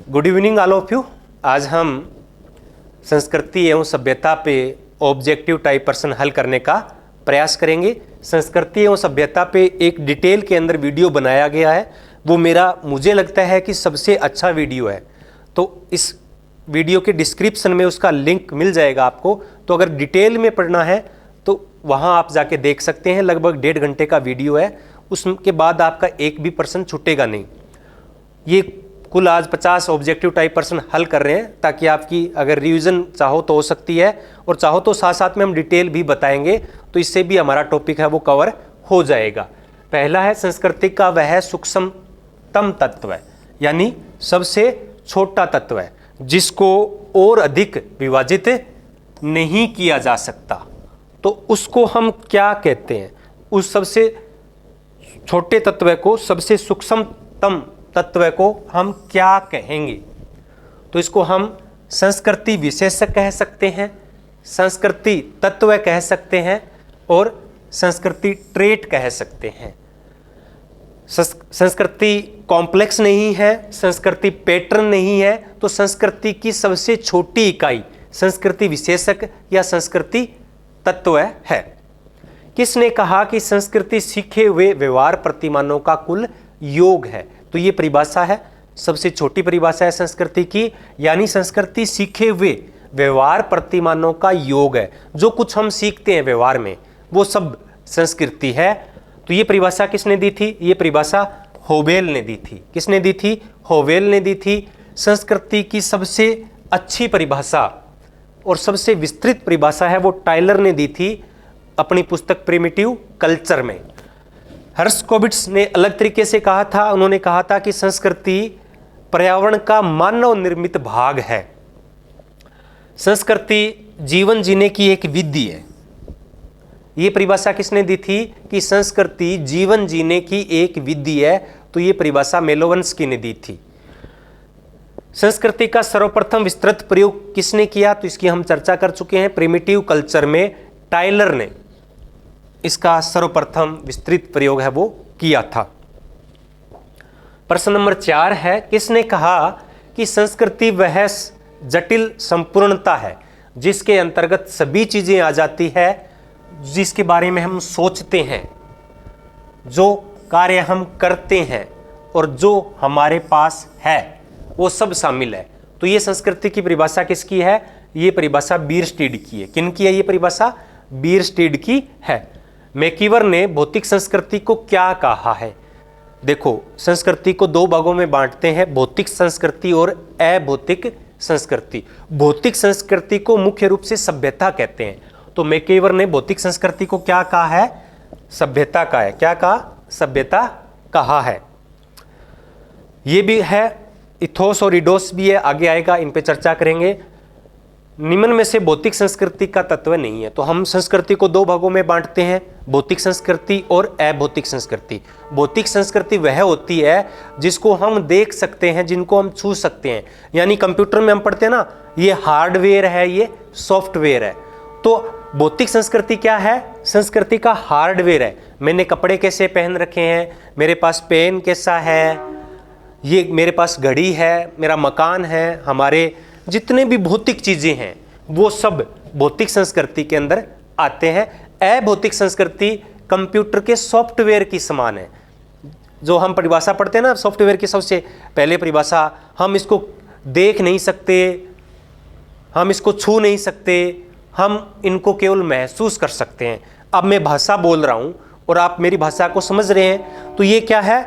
Good evening all of you. आज हम संस्कृति एवं सभ्यता पे ऑब्जेक्टिव टाइप प्रश्न हल करने का प्रयास करेंगे। संस्कृति एवं सभ्यता पे एक डिटेल के अंदर वीडियो बनाया गया है, वो मुझे लगता है कि सबसे अच्छा वीडियो है। तो इस वीडियो के डिस्क्रिप्शन में उसका लिंक मिल जाएगा आपको। तो अगर डिटेल में पढ़ना है तो वहाँ आप जाके देख सकते हैं। लगभग 1.5 घंटे का वीडियो है, उसके बाद आपका एक भी प्रश्न छूटेगा नहीं। ये कुल आज 50 ऑब्जेक्टिव टाइप प्रश्न हल कर रहे हैं, ताकि आपकी अगर रिवीजन चाहो तो हो सकती है, और चाहो तो साथ साथ में हम डिटेल भी बताएंगे, तो इससे भी हमारा टॉपिक है वो कवर हो जाएगा। पहला है संस्कृति का वह सूक्ष्मतम तत्व है, यानी सबसे छोटा तत्व है जिसको और अधिक विभाजित नहीं किया जा सकता। तो उसको हम क्या कहते हैं? उस सबसे छोटे तत्व को, सबसे सूक्ष्मतम तत्व को हम क्या कहेंगे? तो इसको हम संस्कृति विशेषक कह सकते हैं, संस्कृति तत्व कह सकते हैं, और संस्कृति ट्रेट कह सकते हैं। संस्कृति कॉम्प्लेक्स नहीं है, संस्कृति पैटर्न नहीं है, तो संस्कृति की सबसे छोटी इकाई संस्कृति विशेषक या संस्कृति तत्व है। किसने कहा कि संस्कृति सीखे हुए व्यवहार प्रतिमानों का कुल योग है? तो ये परिभाषा है, सबसे छोटी परिभाषा है संस्कृति की, यानी संस्कृति सीखे हुए व्यवहार प्रतिमानों का योग है। जो कुछ हम सीखते हैं व्यवहार में वो सब संस्कृति है। तो ये परिभाषा किसने दी थी? ये परिभाषा होवेल ने दी थी। किसने दी थी? होवेल ने दी थी। संस्कृति की सबसे अच्छी परिभाषा और सबसे विस्तृत परिभाषा है वो टाइलर ने दी थी अपनी पुस्तक प्रिमिटिव कल्चर में। हर्स्कोविट्ज ने अलग तरीके से कहा था। उन्होंने कहा था कि संस्कृति पर्यावरण का मानव निर्मित भाग है। संस्कृति जीवन जीने की एक विधि है। ये परिभाषा किसने दी थी कि संस्कृति जीवन जीने की एक विधि है? तो ये परिभाषा मेलोवंस्की ने दी थी। संस्कृति का सर्वप्रथम विस्तृत प्रयोग किसने किया? तो इसकी हम चर्चा कर चुके हैं। प्रिमिटिव कल्चर में टाइलर ने इसका सर्वप्रथम विस्तृत प्रयोग है वो किया था। प्रश्न नंबर 4 है, किसने कहा कि संस्कृति वह जटिल संपूर्णता है जिसके अंतर्गत सभी चीजें आ जाती है, जिसके बारे में हम सोचते हैं, जो कार्य हम करते हैं और जो हमारे पास है वो सब शामिल है? तो ये संस्कृति की परिभाषा किसकी है? ये परिभाषा बीयरस्टीड की है। किन की है ये परिभाषा? बीयरस्टीड की है। मैकीवर ने भौतिक संस्कृति को क्या कहा है? देखो, संस्कृति को 2 भागों में बांटते हैं, भौतिक संस्कृति और अभौतिक संस्कृति। भौतिक संस्कृति को मुख्य रूप से सभ्यता कहते हैं। तो मैकीवर ने भौतिक संस्कृति को क्या कहा है? सभ्यता का है। क्या कहा? सभ्यता कहा है। ये भी है, इथोस और इडोस भी है, आगे आएगा, इन पे चर्चा करेंगे। निम्न में से भौतिक संस्कृति का तत्व नहीं है। तो हम संस्कृति को 2 भागों में बांटते हैं, भौतिक संस्कृति और अभौतिक संस्कृति। भौतिक संस्कृति वह होती है जिसको हम देख सकते हैं, जिनको हम छू सकते हैं। यानी कंप्यूटर में हम पढ़ते हैं ना, ये हार्डवेयर है, ये सॉफ्टवेयर है। तो भौतिक संस्कृति क्या है? संस्कृति का हार्डवेयर है। मैंने कपड़े कैसे पहन रखे हैं, मेरे पास पेन कैसा है, ये मेरे पास घड़ी है, मेरा मकान है, हमारे जितने भी भौतिक चीजें हैं वो सब भौतिक संस्कृति के अंदर आते हैं। अभौतिक संस्कृति कंप्यूटर के सॉफ्टवेयर की समान है। जो हम परिभाषा पढ़ते हैं ना सॉफ्टवेयर की, सबसे पहले परिभाषा, हम इसको देख नहीं सकते, हम इसको छू नहीं सकते, हम इनको केवल महसूस कर सकते हैं। अब मैं भाषा बोल रहा हूं और आप मेरी भाषा को समझ रहे हैं, तो ये क्या है?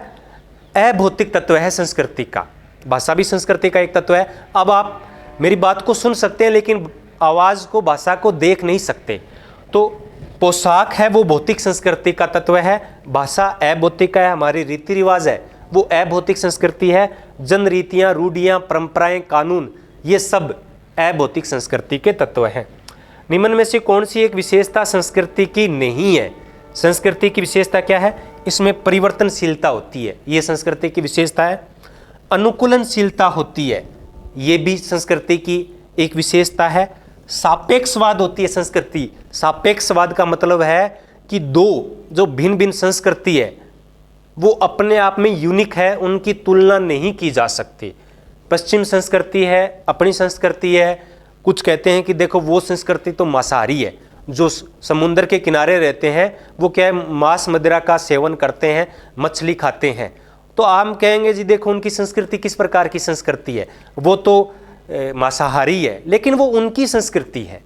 अभौतिक तत्व है संस्कृति का। भाषा भी संस्कृति का एक तत्व है। अब आप मेरी बात को सुन सकते हैं लेकिन आवाज को, भाषा को देख नहीं सकते। तो पोशाक है वो भौतिक संस्कृति का तत्व है, भाषा अभौतिक है, हमारी रीति रिवाज है वो अभौतिक संस्कृति है, जन रीतियां, रूढ़ियां, परंपराएं, कानून, ये सब अभौतिक संस्कृति के तत्व हैं। निम्न में से कौन सी एक विशेषता संस्कृति की नहीं है? संस्कृति की विशेषता क्या है? इसमें परिवर्तनशीलता होती है, ये संस्कृति की विशेषता है। अनुकूलनशीलता होती है, ये भी संस्कृति की एक विशेषता है। सापेक्षवाद होती है संस्कृति। सापेक्षवाद का मतलब है कि 2 जो भिन्न भिन्न संस्कृति है वो अपने आप में यूनिक है, उनकी तुलना नहीं की जा सकती। पश्चिम संस्कृति है, अपनी संस्कृति है। कुछ कहते हैं कि देखो वो संस्कृति तो मांसाहारी है, जो समुद्र के किनारे रहते हैं वो क्या है, मांस मदिरा का सेवन करते हैं, मछली खाते हैं। तो हम कहेंगे जी देखो उनकी संस्कृति किस प्रकार की संस्कृति है, वो तो मांसाहारी है, लेकिन वो उनकी संस्कृति है।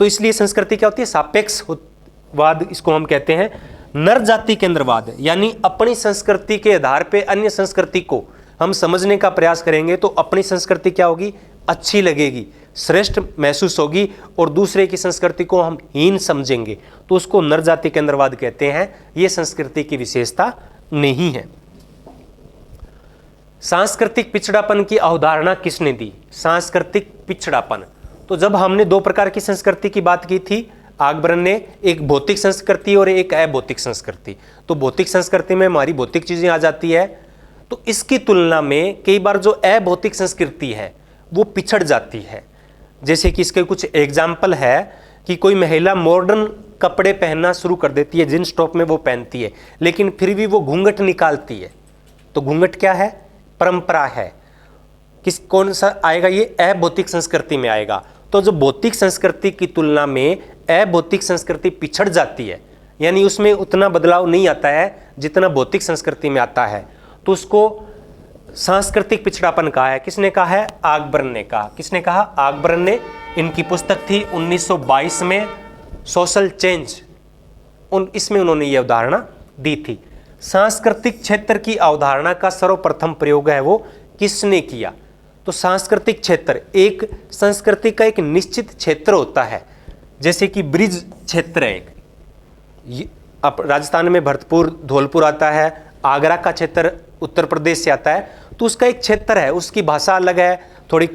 तो इसलिए संस्कृति क्या होती है, सापेक्षवाद इसको हम कहते हैं। नर जाति केंद्रवाद, यानी अपनी संस्कृति के आधार पे अन्य संस्कृति को हम समझने का प्रयास करेंगे तो अपनी संस्कृति क्या होगी, अच्छी लगेगी, श्रेष्ठ महसूस होगी, और दूसरे की संस्कृति को हम हीन समझेंगे, तो उसको नर जाति केंद्रवाद कहते हैं। ये संस्कृति की विशेषता नहीं है। सांस्कृतिक पिछड़ापन की अवधारणा किसने दी? सांस्कृतिक पिछड़ापन, तो जब हमने दो प्रकार की संस्कृति की बात की थी, आकबरन ने एक भौतिक संस्कृति और एक अभौतिक संस्कृति। तो भौतिक संस्कृति में हमारी भौतिक चीजें आ जाती है, तो इसकी तुलना में कई बार जो अभौतिक संस्कृति है वो पिछड़ जाती है। जैसे कि इसके कुछ एग्जाम्पल है कि कोई महिला मॉडर्न कपड़े पहनना शुरू कर देती है, जींस टॉप में वो पहनती है, लेकिन फिर भी वो घूंघट निकालती है। तो घूंघट क्या है, परंपरा है। कौन सा आएगा, ये अभौतिक संस्कृति में आएगा। तो जो भौतिक संस्कृति की तुलना में अभौतिक संस्कृति पिछड़ जाती है, यानी उसमें उतना बदलाव नहीं आता है जितना भौतिक संस्कृति में आता है, तो उसको सांस्कृतिक पिछड़ापन कहा है। किसने कहा है, आकबरन ने कहा। किसने कहा, आकबरन ने। इनकी पुस्तक थी 1922 में, सोशल चेंज, इसमें उन्होंने ये अवधारणा दी थी। सांस्कृतिक क्षेत्र की अवधारणा का सर्वप्रथम प्रयोग है वो किसने किया? तो सांस्कृतिक क्षेत्र, एक संस्कृति का एक निश्चित क्षेत्र होता है, जैसे कि ब्रिज क्षेत्र है एक, अब राजस्थान में भरतपुर धौलपुर आता है, आगरा का क्षेत्र उत्तर प्रदेश से आता है, तो उसका एक क्षेत्र है, उसकी भाषा अलग है, थोड़ी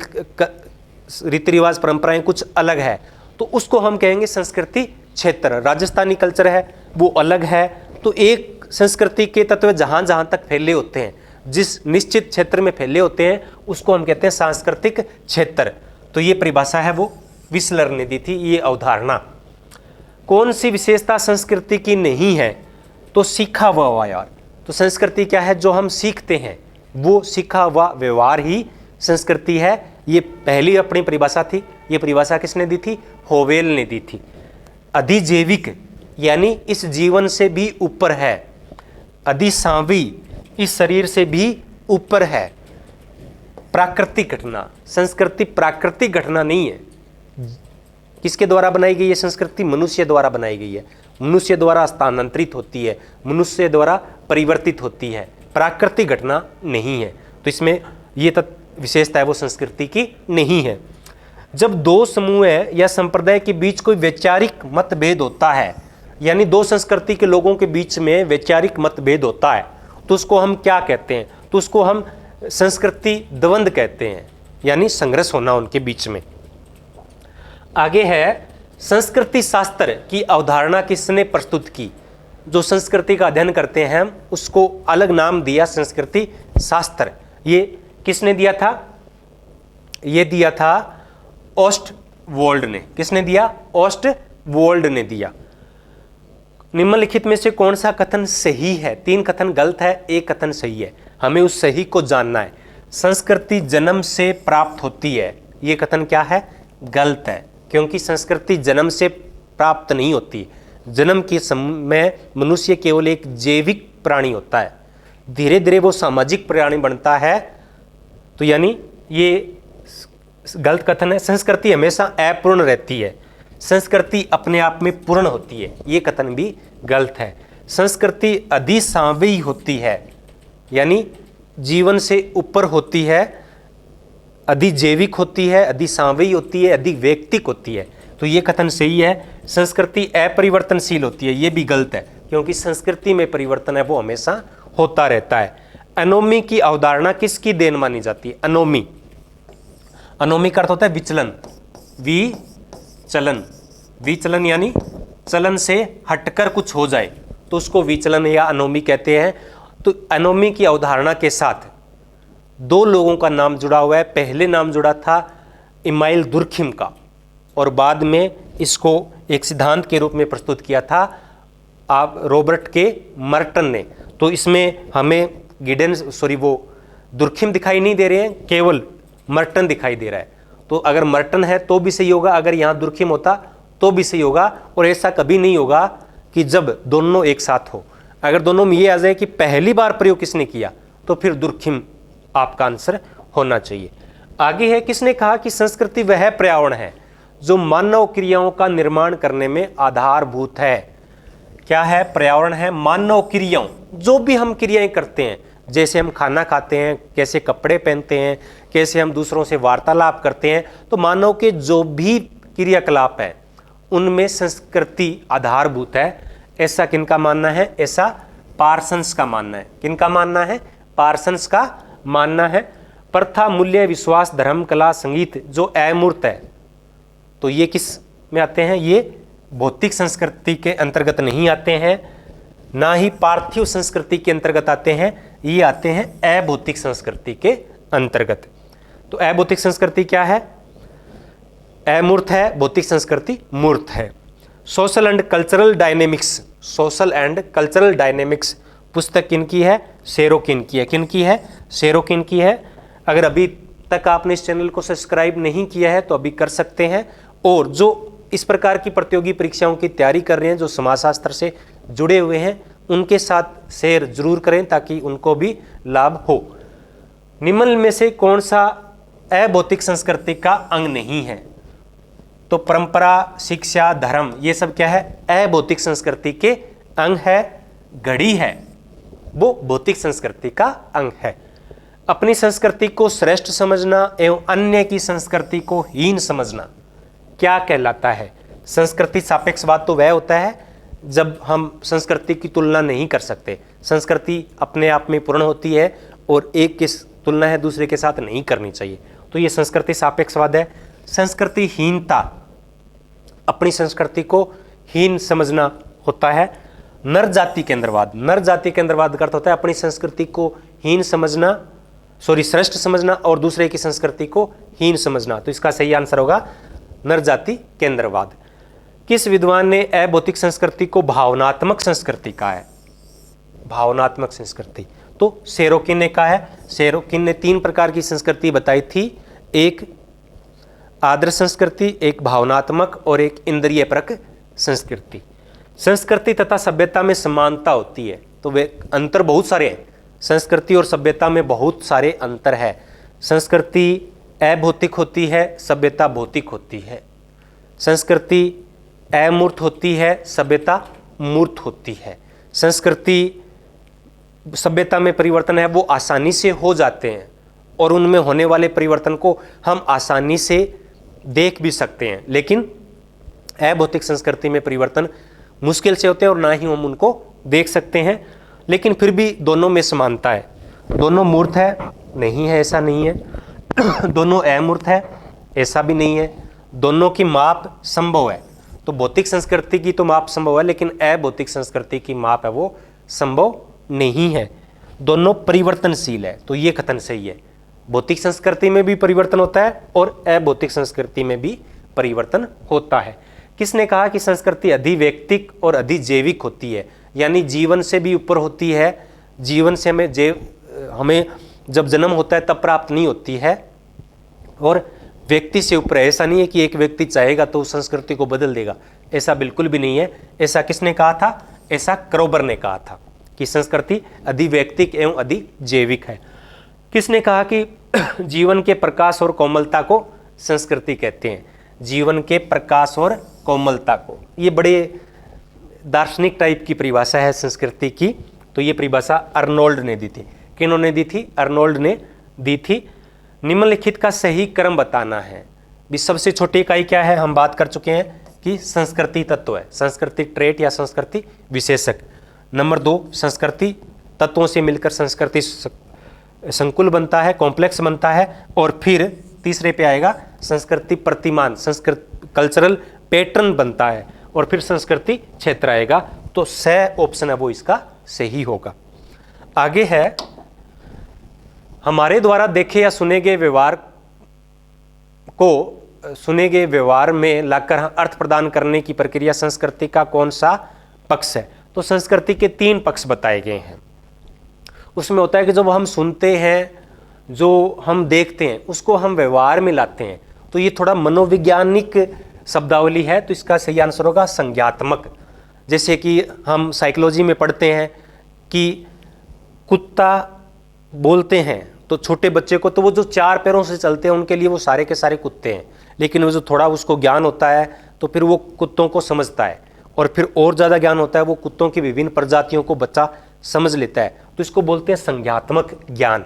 रीति रिवाज परंपराएं कुछ अलग है, तो उसको हम कहेंगे संस्कृति क्षेत्र। राजस्थानी कल्चर है वो अलग है। तो एक संस्कृति के तत्व जहां जहां तक फैले होते हैं, जिस निश्चित क्षेत्र में फैले होते हैं, उसको हम कहते हैं सांस्कृतिक क्षेत्र। तो ये परिभाषा है वो विस्लर ने दी थी, ये अवधारणा। कौन सी विशेषता संस्कृति की नहीं है? तो सीखा हुआ व्यवहार। तो संस्कृति क्या है, जो हम सीखते हैं, वो सीखा हुआ व्यवहार ही संस्कृति है। ये पहली अपनी परिभाषा थी। ये परिभाषा किसने दी थी? होवेल ने दी थी। अधिजैविक, यानी इस जीवन से भी ऊपर है। अधिसांवी, इस शरीर से भी ऊपर है। प्राकृतिक घटना, संस्कृति प्राकृतिक घटना नहीं है। किसके द्वारा बनाई गई है संस्कृति? मनुष्य द्वारा बनाई गई है, मनुष्य द्वारा स्थानांतरित होती है, मनुष्य द्वारा परिवर्तित होती है, प्राकृतिक घटना नहीं है। तो इसमें ये विशेषता है वो संस्कृति की नहीं है। जब दो समूह या संप्रदाय के बीच कोई वैचारिक मतभेद होता है, यानी दो संस्कृति के लोगों के बीच में वैचारिक मतभेद होता है, तो उसको हम क्या कहते हैं? तो उसको हम संस्कृति द्वंद्व कहते हैं, यानी संघर्ष होना उनके बीच में। आगे है संस्कृति शास्त्र की अवधारणा किसने प्रस्तुत की? जो संस्कृति का अध्ययन करते हैं हम, उसको अलग नाम दिया संस्कृति शास्त्र। ये किसने दिया था? ये दिया था ओस्टवोल्ड ने। किसने दिया? ओस्टवोल्ड ने दिया। निम्नलिखित में से कौन सा कथन सही है? 3 कथन गलत है, 1 कथन सही है। हमें उस सही को जानना है। संस्कृति जन्म से प्राप्त होती है, ये कथन क्या है? गलत है, क्योंकि संस्कृति जन्म से प्राप्त नहीं होती। जन्म के समय मनुष्य केवल एक जैविक प्राणी होता है, धीरे धीरे वो सामाजिक प्राणी बनता है। तो यानी ये गलत कथन है। संस्कृति हमेशा अपूर्ण रहती है, संस्कृति अपने आप में पूर्ण होती है, ये कथन भी गलत है। संस्कृति अधिसांवी होती है, यानी जीवन से ऊपर होती है, अधिजैविक होती है, अधिसांवी होती है, अधिवैयक्तिक होती है। तो ये कथन सही है। संस्कृति अपरिवर्तनशील होती है, ये भी गलत है, क्योंकि संस्कृति में परिवर्तन है वो हमेशा होता रहता है। अनोमी की अवधारणा किसकी देन मानी जाती है? अनोमी, अनोमी का अर्थ होता है विचलन, विचलन, विचलन यानी चलन से हटकर कुछ हो जाए, तो उसको विचलन या अनोमी कहते हैं। तो अनोमी की अवधारणा के साथ 2 लोगों का नाम जुड़ा हुआ है। पहले नाम जुड़ा था इमाइल दुर्खिम का, और बाद में इसको एक सिद्धांत के रूप में प्रस्तुत किया था आप रॉबर्ट के मर्टन ने। तो इसमें हमें गिडेंस दुर्खिम दिखाई नहीं दे रहे हैं, केवल मर्टन दिखाई दे रहा है। तो अगर मर्टन है तो भी सही होगा, अगर यहाँ दुर्खिम होता तो भी सही होगा। और ऐसा कभी नहीं होगा कि जब दोनों एक साथ हो। अगर दोनों में ये आ जाए कि पहली बार प्रयोग किसने किया, तो फिर दुर्खिम आपका आंसर होना चाहिए। आगे है, किसने कहा कि संस्कृति वह पर्यावरण है जो मानव क्रियाओं का निर्माण करने में आधारभूत है। क्या है? पर्यावरण है मानव क्रियाओं, जो भी हम क्रियाएं करते हैं, जैसे हम खाना खाते हैं, कैसे कपड़े पहनते हैं, कैसे हम दूसरों से वार्तालाप करते हैं, तो मानव के जो भी क्रियाकलाप है उनमें संस्कृति आधारभूत है। ऐसा किनका मानना है? ऐसा पार्सन्स का मानना है। किनका मानना है? पार्सन्स का मानना है। प्रथा, मूल्य, विश्वास, धर्म, कला, संगीत जो अमूर्त है, तो ये किस में आते हैं? ये भौतिक संस्कृति के अंतर्गत नहीं आते हैं, ना ही पार्थिव संस्कृति के अंतर्गत आते हैं, ये आते हैं अभौतिक संस्कृति के अंतर्गत। तो अभौतिक संस्कृति क्या है? अमूर्त है, भौतिक संस्कृति मूर्त है। Social and cultural dynamics, social and cultural dynamics पुस्तक किनकी है? सेरोकिन की है। किनकी है? सेरोकिन की है। अगर अभी तक आपने इस चैनल को सब्सक्राइब नहीं किया है तो अभी कर सकते हैं। और जो इस प्रकार की प्रतियोगी परीक्षाओं की तैयारी कर रहे हैं, जो समाजशास्त्र से जुड़े हुए हैं, उनके साथ शेयर जरूर करें ताकि उनको भी लाभ हो। निम्न में से कौन सा अभौतिक संस्कृति का अंग नहीं है? तो परंपरा, शिक्षा, धर्म, ये सब क्या है? अभौतिक संस्कृति के अंग है। घड़ी है, वो भौतिक संस्कृति का अंग है। अपनी संस्कृति को श्रेष्ठ समझना एवं अन्य की संस्कृति को हीन समझना क्या कहलाता है? संस्कृति सापेक्षवाद तो वह होता है जब हम संस्कृति की तुलना नहीं कर सकते। संस्कृति अपने आप में पूर्ण होती है और एक की तुलना है दूसरे के साथ नहीं करनी चाहिए, तो ये संस्कृति सापेक्षवाद है। संस्कृति हीनता, अपनी संस्कृति को हीन समझना होता है। नर जाति केंद्रवाद, नर जाति केंद्रवाद का अर्थ होता है अपनी संस्कृति को हीन समझना, श्रेष्ठ समझना और दूसरे की संस्कृति को हीन समझना। तो इसका सही आंसर होगा नर जाति केंद्रवाद। किस विद्वान ने अभौतिक संस्कृति को भावनात्मक संस्कृति कहा है? भावनात्मक संस्कृति तो सेरोकिन ने कहा है। सेरोकिन ने 3 प्रकार की संस्कृति बताई थी, एक आदर्श संस्कृति, एक भावनात्मक और एक इंद्रियपरक संस्कृति। संस्कृति तथा सभ्यता में समानता होती है, तो वे अंतर बहुत सारे हैं। संस्कृति और सभ्यता में बहुत सारे अंतर है। संस्कृति अभौतिक होती है, सभ्यता भौतिक होती है। संस्कृति अमूर्त होती है, सभ्यता मूर्त होती है। संस्कृति सभ्यता में परिवर्तन है वो आसानी से हो जाते हैं और उनमें होने वाले परिवर्तन को हम आसानी से देख भी सकते हैं, लेकिन अभौतिक संस्कृति में परिवर्तन मुश्किल से होते हैं और ना ही हम उनको देख सकते हैं। लेकिन फिर भी दोनों में समानता है। दोनों मूर्त है? नहीं है, ऐसा नहीं है। दोनों अमूर्त है? ऐसा भी नहीं है। दोनों की माप संभव है। तो भौतिक संस्कृति की तो माप संभव है, लेकिन अभौतिक संस्कृति की माप है वो संभव नहीं है। दोनों परिवर्तनशील है, तो ये कथन सही है। भौतिक संस्कृति में भी परिवर्तन होता है और अभौतिक संस्कृति में भी परिवर्तन होता है। किसने कहा कि संस्कृति अधिवैयक्तिक और अधिजैविक होती है, यानी जीवन से भी ऊपर होती है। जीवन से हमें जब जन्म होता है तब प्राप्त नहीं होती है और व्यक्ति से ऊपर। ऐसा नहीं है कि एक व्यक्ति चाहेगा तो संस्कृति को बदल देगा, ऐसा बिल्कुल भी नहीं है। ऐसा किसने कहा था? ऐसा क्रोबर ने कहा था कि संस्कृति अधिवैयक्तिक एवं अधिजैविक है। किसने कहा कि जीवन के प्रकाश और कोमलता को संस्कृति कहते हैं? जीवन के प्रकाश और कोमलता को, ये बड़े दार्शनिक टाइप की परिभाषा है संस्कृति की। तो ये परिभाषा अर्नोल्ड ने दी थी। किन्होंने दी थी? अर्नोल्ड ने दी थी। निम्नलिखित का सही क्रम बताना है। भी सबसे छोटी इकाई क्या है? हम बात कर चुके हैं कि संस्कृति तत्व है, संस्कृति ट्रेट या संस्कृति विशेषक। नंबर 2, संस्कृति तत्वों से मिलकर संस्कृति संकुल बनता है, कॉम्प्लेक्स बनता है। और फिर तीसरे पे आएगा संस्कृति प्रतिमान, संस्कृति कल्चरल पैटर्न बनता है। और फिर संस्कृति क्षेत्र आएगा। तो स ऑप्शन है वो इसका सही होगा। आगे है, हमारे द्वारा देखे या सुने गए व्यवहार को सुने गए व्यवहार में लाकर अर्थ प्रदान करने की प्रक्रिया संस्कृति का कौन सा पक्ष है? तो संस्कृति के 3 पक्ष बताए गए हैं। उसमें होता है कि जब हम सुनते हैं जो हम देखते हैं उसको हम व्यवहार में लाते हैं, तो ये थोड़ा मनोवैज्ञानिक शब्दावली है, तो इसका सही आंसर होगा संज्ञात्मक। जैसे कि हम साइकोलॉजी में पढ़ते हैं कि कुत्ता बोलते हैं तो छोटे बच्चे को, तो वो जो 4 पैरों से चलते हैं उनके लिए वो सारे के सारे कुत्ते हैं, लेकिन वो जो थोड़ा उसको ज्ञान होता है तो फिर वो कुत्तों को समझता है, और फिर और ज़्यादा ज्ञान होता है वो कुत्तों की विभिन्न प्रजातियों को बच्चा समझ लेता है, तो इसको बोलते हैं संज्ञात्मक ज्ञान।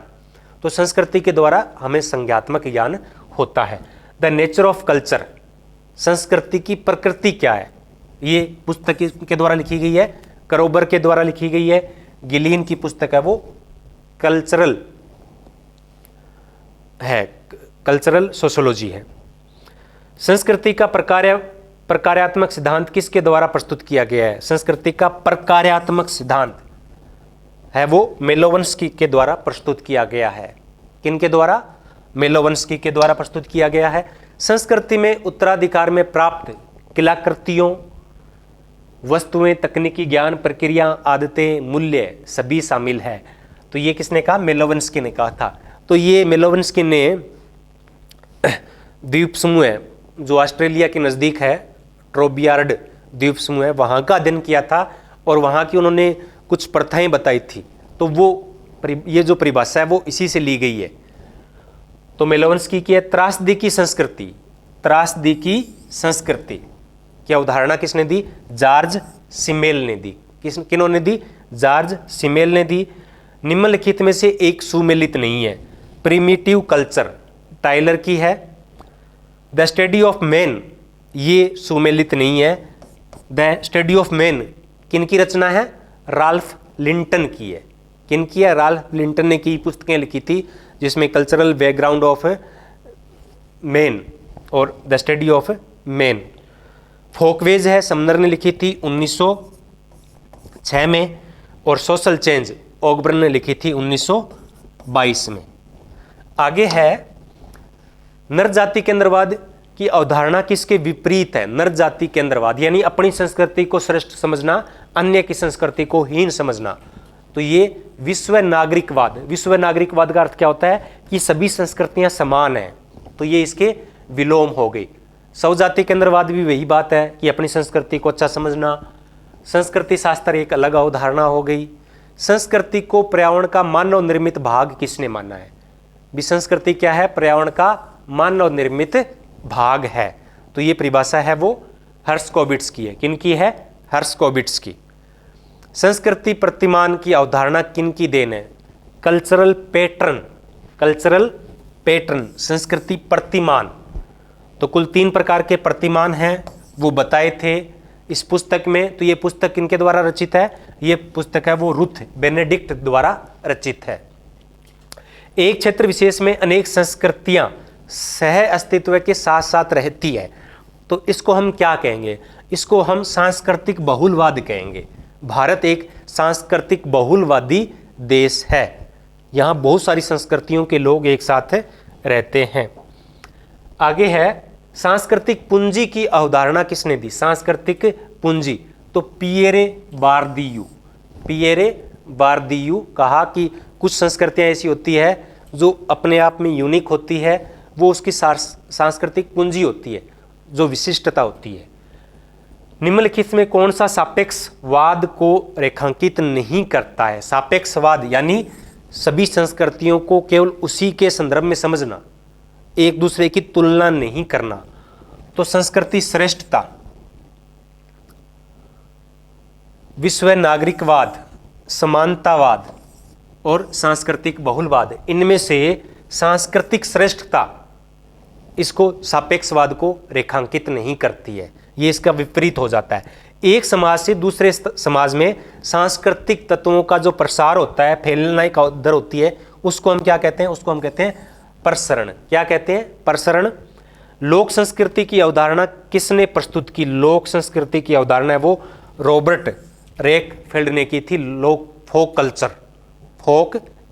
तो संस्कृति के द्वारा हमें संज्ञात्मक ज्ञान होता है। द नेचर ऑफ कल्चर, संस्कृति की प्रकृति क्या है, ये पुस्तक के द्वारा लिखी गई है, करोबर के द्वारा लिखी गई है। गिलीन की पुस्तक है वो कल्चरल है, कल्चरल सोशियोलॉजी है। संस्कृति का प्रकार्यात्मक सिद्धांत किसके द्वारा प्रस्तुत किया गया है? संस्कृति का प्रकार्यात्मक सिद्धांत है वो मेलोवंस्की के द्वारा प्रस्तुत किया गया है। किनके द्वारा? मेलोवंस्की के द्वारा प्रस्तुत किया गया है। संस्कृति में उत्तराधिकार में प्राप्त कलाकृतियों, वस्तुएं, तकनीकी ज्ञान, प्रक्रिया, आदतें, मूल्य सभी शामिल है। तो ये किसने कहा? मेलोवंस्की ने कहा था। तो ये मेलोवंस्की ने द्वीप समूह है जो ऑस्ट्रेलिया के नज़दीक है, ट्रोबियार्ड द्वीप समूह है, वहाँ का अध्ययन किया था और वहाँ की उन्होंने कुछ प्रथाएं बताई थी। तो वो ये जो परिभाषा है वो इसी से ली गई है। तो मेलोवंस्की की है त्रासदी की संस्कृति। त्रासदी की संस्कृति की अवधारणा किसने दी? जॉर्ज सिमेल ने दी। किन्होंने दी? जॉर्ज सिमेल ने दी। निम्नलिखित में से एक सुमेलित नहीं है। प्रिमिटिव कल्चर टाइलर की है। द स्टडी ऑफ मैन, ये सुमेलित नहीं है। द स्टडी ऑफ मैन किनकी रचना है? राल्फ लिंटन की है। किनकी है? राल्फ लिंटन ने की पुस्तकें लिखी थी जिसमें कल्चरल बैकग्राउंड ऑफ मैन और the study of man. Folkways है, समनर ने लिखी थी 1906 में, और सोशल चेंज ओकबर्न ने लिखी थी 1922 में। आगे है नर जाति केंद्रवाद की अवधारणा किसके विपरीत है? नर जाति केंद्रवाद यानी अपनी संस्कृति को श्रेष्ठ समझना, अन्य की संस्कृति को हीन समझना। तो ये विश्व नागरिकवाद, विश्व नागरिकवाद का अर्थ क्या होता है? कि सभी संस्कृतियां समान हैं, तो ये इसके विलोम हो गई। स्वजाति केंद्रवाद भी वही बात है कि अपनी संस्कृति को अच्छा समझना। संस्कृति शास्त्र एक अलग अवधारणा हो गई। संस्कृति को पर्यावरण का मानव निर्मित भाग किसने माना है? भी संस्कृति क्या है? पर्यावरण का मानव निर्मित भाग है। तो ये परिभाषा है वो हर्स्कोविट्ज की है। किनकी है? हर्स्कोविट्ज की। संस्कृति प्रतिमान की अवधारणा किनकी देन है? Cultural pattern. कल्चरल पैटर्न, संस्कृति प्रतिमान। तो कुल 3 प्रकार के प्रतिमान हैं, वो बताए थे इस पुस्तक में। तो ये पुस्तक किनके द्वारा रचित है? ये पुस्तक है वो रुथ बेनेडिक्ट द्वारा रचित है। एक क्षेत्र विशेष में अनेक संस्कृतियां सह अस्तित्व के साथ साथ रहती है, तो इसको हम क्या कहेंगे? इसको हम सांस्कृतिक बहुलवाद कहेंगे। भारत एक सांस्कृतिक बहुलवादी देश है। यहाँ बहुत सारी संस्कृतियों के लोग एक साथ रहते हैं। आगे है सांस्कृतिक पूंजी की अवधारणा किसने दी? सांस्कृतिक पूंजी, तो पियरे बार्दियू। पियरे बार्दियू कहा कि कुछ संस्कृतियां ऐसी होती है जो अपने आप में यूनिक होती है, वो उसकी सांस्कृतिक पूंजी होती है, जो विशिष्टता होती है। निम्नलिखित में कौन सा सापेक्षवाद को रेखांकित नहीं करता है? सापेक्षवाद यानी सभी संस्कृतियों को केवल उसी के संदर्भ में समझना, एक दूसरे की तुलना नहीं करना। तो संस्कृति श्रेष्ठता, विश्व नागरिकवाद, समानतावाद और सांस्कृतिक बहुलवाद, इनमें से सांस्कृतिक श्रेष्ठता इसको सापेक्षवाद को रेखांकित नहीं करती है, ये इसका विपरीत हो जाता है। एक समाज से दूसरे समाज में सांस्कृतिक तत्वों का जो प्रसार होता है, फैलना का दर होती है, उसको हम क्या कहते हैं? उसको हम कहते हैं प्रसरण। क्या कहते हैं? प्रसरण। लोक संस्कृति की अवधारणा किसने प्रस्तुत की? लोक संस्कृति की अवधारणा है वो रॉबर्ट रेकफेल्ड ने की थी। फोक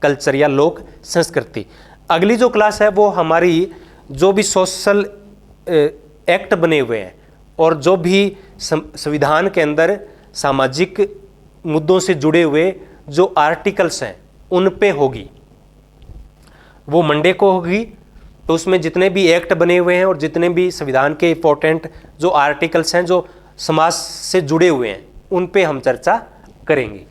कल्चर या लोक संस्कृति। अगली जो क्लास है वो हमारी जो भी सोशल एक्ट बने हुए हैं और जो भी संविधान के अंदर सामाजिक मुद्दों से जुड़े हुए जो आर्टिकल्स हैं उन पे होगी। वो मंडे को होगी, तो उसमें जितने भी एक्ट बने हुए हैं और जितने भी संविधान के इंपॉर्टेंट जो आर्टिकल्स हैं जो समाज से जुड़े हुए हैं उन पे हम चर्चा करेंगे।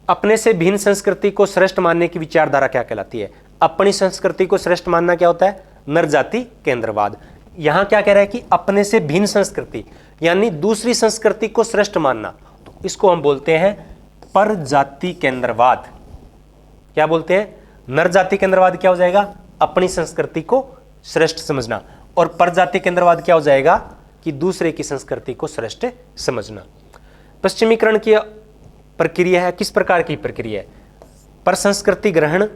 अपने से भिन्न संस्कृति को श्रेष्ठ मानने की विचारधारा क्या कहलाती है? अपनी संस्कृति को श्रेष्ठ मानना क्या होता है? नर जाति केंद्रवाद। यहां क्या कह रहा है कि अपने से भिन्न संस्कृति यानी दूसरी संस्कृति को श्रेष्ठ मानना, तो इसको हम बोलते हैं पर जाति केंद्रवाद। क्या बोलते हैं? नर जाति केंद्रवाद क्या हो जाएगा? अपनी संस्कृति को श्रेष्ठ समझना। और पर जाति केंद्रवाद क्या हो जाएगा? कि दूसरे की संस्कृति को श्रेष्ठ समझना। पश्चिमीकरण की प्रक्रिया है, किस प्रकार की प्रक्रिया है? पर संस्कृति ग्रहण,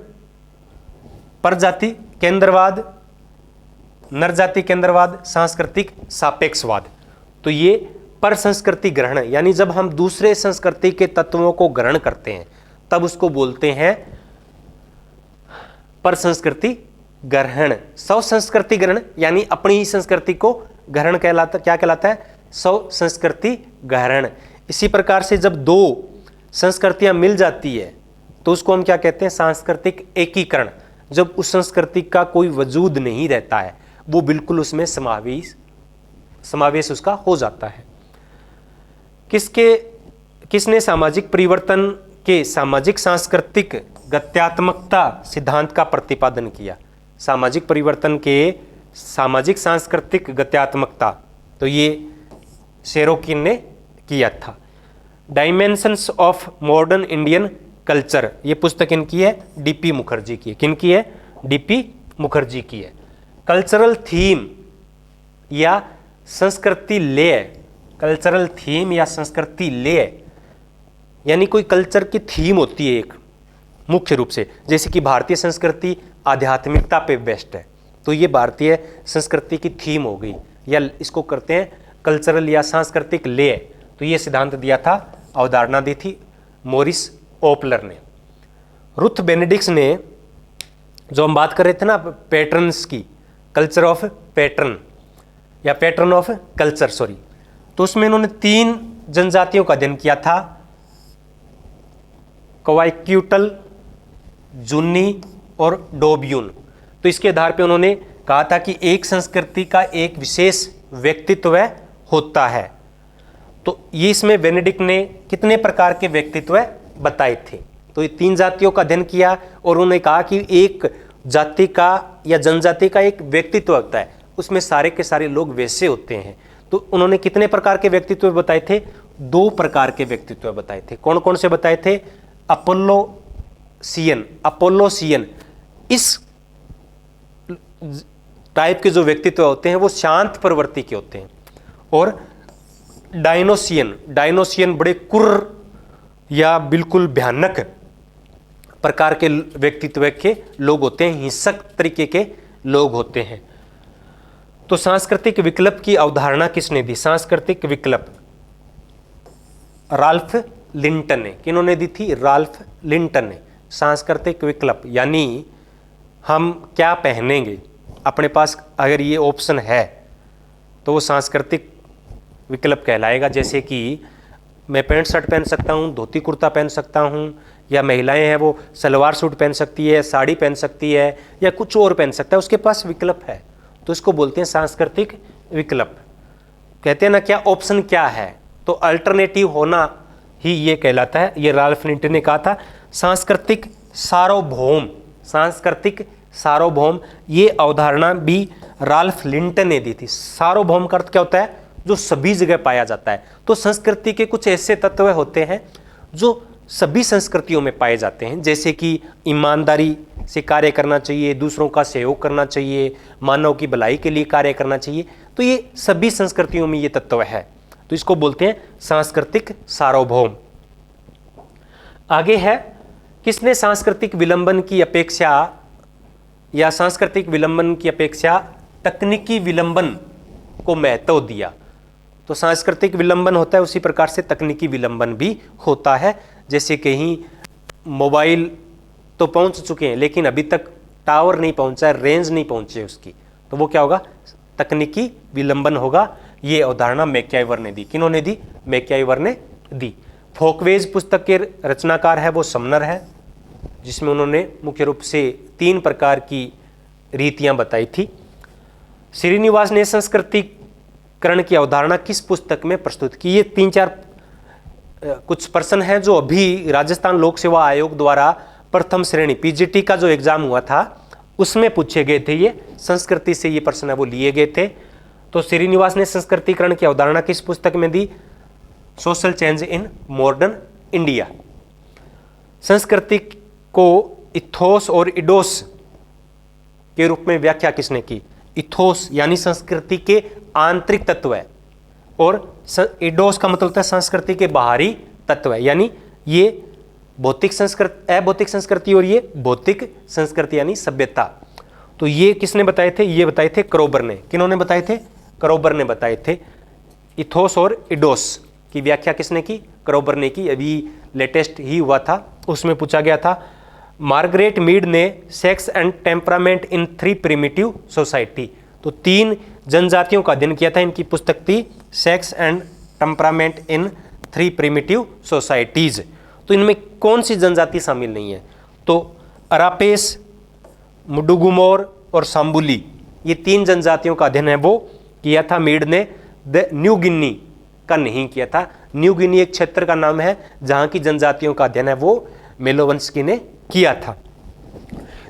पर जाति केंद्रवाद, नर जाति केंद्रवाद, सांस्कृतिक सापेक्षवाद। तो ये पर संस्कृति ग्रहण यानी जब हम दूसरे संस्कृति के तत्वों को ग्रहण करते हैं तब उसको बोलते हैं पर संस्कृति ग्रहण। स्व संस्कृति ग्रहण यानी अपनी ही संस्कृति को ग्रहण कहलाता, क्या कहलाता है? स्व संस्कृति ग्रहण। इसी प्रकार से जब दो संस्कृतियां मिल जाती है तो उसको हम क्या कहते हैं? सांस्कृतिक एकीकरण। जब उस संस्कृति का कोई वजूद नहीं रहता है, वो बिल्कुल उसमें समावेश उसका हो जाता है। किसने सामाजिक परिवर्तन के सामाजिक सांस्कृतिक गत्यात्मकता सिद्धांत का प्रतिपादन किया? सामाजिक परिवर्तन के सामाजिक सांस्कृतिक गत्यात्मकता, तो ये शेरोकिन ने किया था। Dimensions of modern Indian culture, ये पुस्तक इनकी है, डीपी मुखर्जी की है। किनकी है? डीपी मुखर्जी की है। कल्चरल थीम या संस्कृति लेय, कल्चरल थीम या संस्कृति लेय यानी कोई कल्चर की थीम होती है एक मुख्य रूप से, जैसे कि भारतीय संस्कृति आध्यात्मिकता पे बेस्ड है, तो ये भारतीय संस्कृति की थीम हो गई, या इसको करते हैं कल्चरल या सांस्कृतिक लेय। तो ये सिद्धांत दिया था, अवधारणा दी थी मॉरिस ओपलर ने। रुथ बेनेडिक्ट ने, जो हम बात कर रहे थे ना पैटर्न्स की, कल्चर ऑफ पैटर्न या पैटर्न ऑफ कल्चर, सॉरी, तो उसमें इन्होंने 3 जनजातियों का अध्ययन किया था, क्वाइक्यूटल, जुन्नी और डोबियून। तो इसके आधार पे उन्होंने कहा था कि एक संस्कृति का एक विशेष व्यक्तित्व होता है। तो ये इसमें बेनेडिक्ट ने कितने प्रकार के व्यक्तित्व बताए थे? तो ये 3 जातियों का अध्ययन किया और उन्होंने कहा कि एक जाति का या जनजाति का एक व्यक्तित्व होता है, उसमें सारे के सारे लोग वैसे होते हैं। तो उन्होंने कितने प्रकार के व्यक्तित्व बताए थे? 2 प्रकार के व्यक्तित्व बताए थे। कौन कौन से बताए थे? अपोलोसियन, इस टाइप के जो व्यक्तित्व होते हैं वो शांत प्रवृत्ति के होते हैं, और डायनोसियन बड़े क्रूर या बिल्कुल भयानक प्रकार के व्यक्तित्व के लोग होते हैं, हिंसक तरीके के लोग होते हैं। तो सांस्कृतिक विकल्प की अवधारणा किसने दी? सांस्कृतिक विकल्प राल्फ लिंटन ने। किन्होंने दी थी? राल्फ लिंटन ने। सांस्कृतिक विकल्प यानी हम क्या पहनेंगे, अपने पास अगर ये ऑप्शन है तो वो सांस्कृतिक विकल्प कहलाएगा। जैसे कि मैं पैंट शर्ट पहन सकता हूँ, धोती कुर्ता पहन सकता हूँ, या महिलाएं हैं वो सलवार सूट पहन सकती है, साड़ी पहन सकती है, या कुछ और पहन सकता है, उसके पास विकल्प है, तो इसको बोलते हैं सांस्कृतिक विकल्प। कहते हैं ना क्या ऑप्शन क्या है, तो अल्टरनेटिव होना ही ये कहलाता है। ये राल्फ लिंटन ने कहा था। सांस्कृतिक सार्वभौम, ये अवधारणा भी राल्फ लिंटन ने दी थी। सार्वभौम का अर्थ क्या होता है? जो सभी जगह पाया जाता है। तो संस्कृति के कुछ ऐसे तत्व होते हैं जो सभी संस्कृतियों में पाए जाते हैं, जैसे कि ईमानदारी से कार्य करना चाहिए, दूसरों का सहयोग करना चाहिए, मानव की भलाई के लिए कार्य करना चाहिए। तो ये सभी संस्कृतियों में ये तत्व है, तो इसको बोलते हैं सांस्कृतिक सार्वभौम। आगे है, किसने सांस्कृतिक विलंबन की अपेक्षा या सांस्कृतिक विलंबन की अपेक्षा तकनीकी विलंबन को महत्व दिया? तो सांस्कृतिक विलंबन होता है, उसी प्रकार से तकनीकी विलंबन भी होता है। जैसे कहीं मोबाइल तो पहुंच चुके हैं लेकिन अभी तक टावर नहीं पहुंचा है, रेंज नहीं पहुंची उसकी, तो वो क्या होगा? तकनीकी विलंबन होगा। ये अवधारणा मैक्याइवर ने दी। किन्होंने दी? मैक्याइवर ने दी। फोकवेज पुस्तक के रचनाकार है वो समनर है। जिसमें उन्होंने मुख्य रूप से 3 प्रकार की रीतियां बताई थी। श्रीनिवास ने संस्कृतिकरण की अवधारणा किस पुस्तक में प्रस्तुत की? ये 3-4 कुछ प्रश्न हैं जो अभी राजस्थान लोक सेवा आयोग द्वारा प्रथम श्रेणी पीजीटी का जो एग्जाम हुआ था उसमें पूछे गए थे। ये संस्कृति से ये प्रश्न है वो लिए गए थे। तो श्रीनिवास ने संस्कृतिकरण की अवधारणा किस पुस्तक में दी? Social change in modern India. संस्कृति को इथोस और इडोस के रूप में व्याख्या किसने की? इथोस यानी संस्कृति के आंतरिक तत्व है, और इडोस का मतलब होता है संस्कृति के बाहरी तत्व है, यानी ये भौतिक संस्कृति, अभौतिक संस्कृति और ये भौतिक संस्कृति यानी सभ्यता। तो ये किसने बताए थे? ये बताए थे क्रोबर ने। किन्होंने बताए थे? क्रोबर ने बताए थे। इथोस और इडोस की व्याख्या किसने की? क्रोबर ने की। अभी लेटेस्ट ही हुआ था, उसमें पूछा गया था। मार्गरेट मीड ने sex and temperament in 3 primitive society, तो 3 जनजातियों का अध्ययन किया था। इनकी पुस्तक थी sex and temperament in 3 primitive societies. तो इनमें कौन सी जनजाति शामिल नहीं है? तो अरापेस, मुडुगुमोर और सांबुली, ये 3 जनजातियों का अध्ययन है वो किया था मीड ने। न्यू गिनी का नहीं किया था। न्यू गिनी एक क्षेत्र का नाम है जहां की जनजातियों का अध्ययन है वो मेलोवंस्की ने किया था।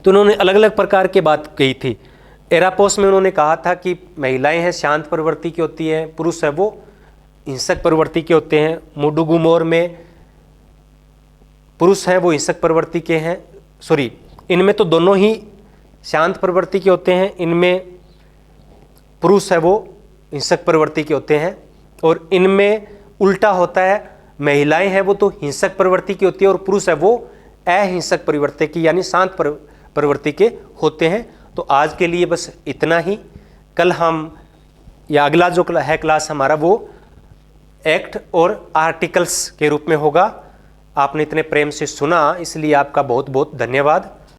तो उन्होंने अलग अलग प्रकार की बात कही थी। एरापोस में उन्होंने कहा था कि महिलाएं हैं शांत प्रवृत्ति की होती हैं, पुरुष है वो हिंसक प्रवृत्ति के होते हैं। मुडुगुमोर में पुरुष हैं वो हिंसक प्रवृत्ति के हैं, सॉरी इनमें तो दोनों ही शांत प्रवृत्ति के होते हैं, इनमें पुरुष है वो हिंसक प्रवृत्ति के होते हैं। और इनमें उल्टा होता है, महिलाएं हैं वो तो हिंसक प्रवृत्ति की होती है और पुरुष है वो अहिंसक प्रवृत्ति की यानी शांत प्रवृत्ति के होते हैं। तो आज के लिए बस इतना ही। कल हम या अगला जो है क्लास हमारा वो एक्ट और आर्टिकल्स के रूप में होगा। आपने इतने प्रेम से सुना इसलिए आपका बहुत बहुत धन्यवाद।